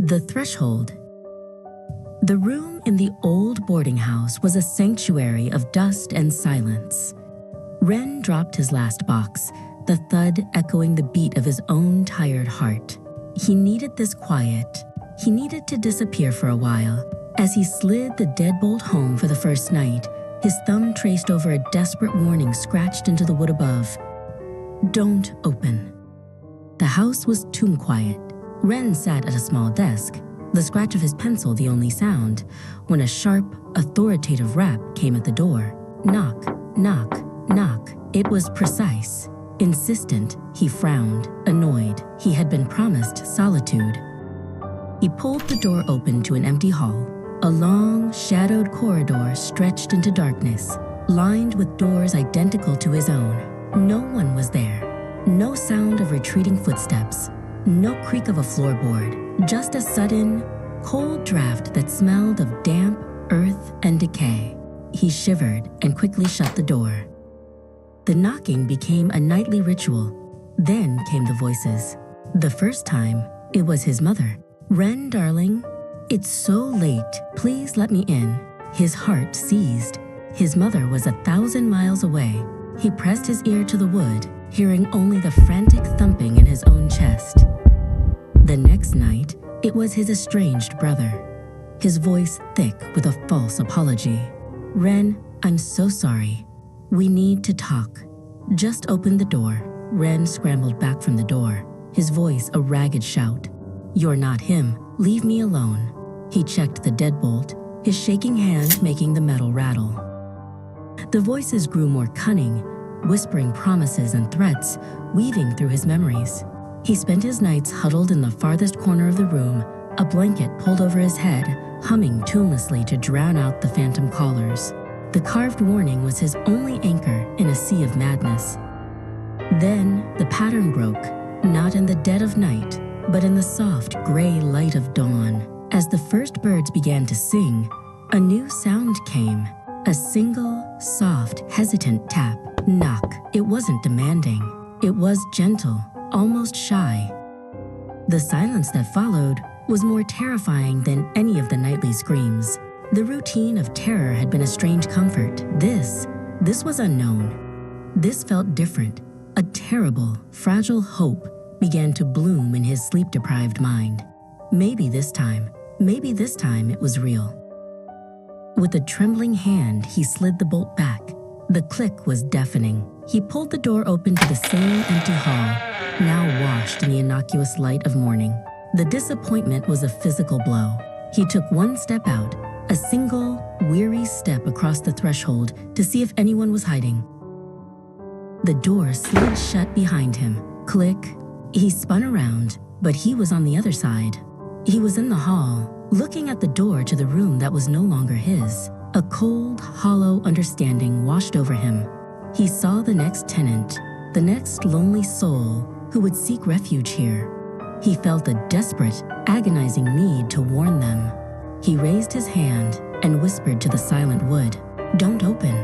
The threshold. The room in the old boarding house was a sanctuary of dust and silence. Ren dropped his last box, the thud echoing the beat of his own tired heart. He needed this quiet. He needed to disappear for a while. As he slid the deadbolt home for the first night, his thumb traced over a desperate warning scratched into the wood above. Don't open. The house was tomb quiet. Ren sat at a small desk, the scratch of his pencil the only sound, when a sharp, authoritative rap came at the door. Knock, knock, knock. It was precise, insistent. He frowned, annoyed. He had been promised solitude. He pulled the door open to an empty hall. A long, shadowed corridor stretched into darkness, lined with doors identical to his own. No one was there. No sound of retreating footsteps. No creak of a floorboard. Just a sudden, cold draft that smelled of damp, earth, and decay. He shivered and quickly shut the door. The knocking became a nightly ritual. Then came the voices. The first time, it was his mother. "Ren, darling, it's so late. Please let me in." His heart seized. His mother was 1,000 miles away. He pressed his ear to the wood, hearing only the frantic thumping in his own chest. The next night, it was his estranged brother, his voice thick with a false apology. "Ren, I'm so sorry. We need to talk. Just open the door." Ren scrambled back from the door, his voice a ragged shout. "You're not him. Leave me alone." He checked the deadbolt, his shaking hand making the metal rattle. The voices grew more cunning, whispering promises and threats, weaving through his memories. He spent his nights huddled in the farthest corner of the room, a blanket pulled over his head, humming tunelessly to drown out the phantom callers. The carved warning was his only anchor in a sea of madness. Then the pattern broke, not in the dead of night, but in the soft gray light of dawn. As the first birds began to sing, a new sound came. A single, soft, hesitant tap. Knock. It wasn't demanding. It was gentle, almost shy. The silence that followed was more terrifying than any of the nightly screams. The routine of terror had been a strange comfort. This was unknown. This felt different. A terrible, fragile hope began to bloom in his sleep-deprived mind. Maybe this time it was real. With a trembling hand, he slid the bolt back. The click was deafening. He pulled the door open to the same empty hall, now washed in the innocuous light of morning. The disappointment was a physical blow. He took one step out, a single, weary step across the threshold to see if anyone was hiding. The door slid shut behind him. Click. He spun around, but he was on the other side. He was in the hall, looking at the door to the room that was no longer his. A cold, hollow understanding washed over him. He saw the next tenant, the next lonely soul who would seek refuge here. He felt a desperate, agonizing need to warn them. He raised his hand and whispered to the silent wood, "Don't open."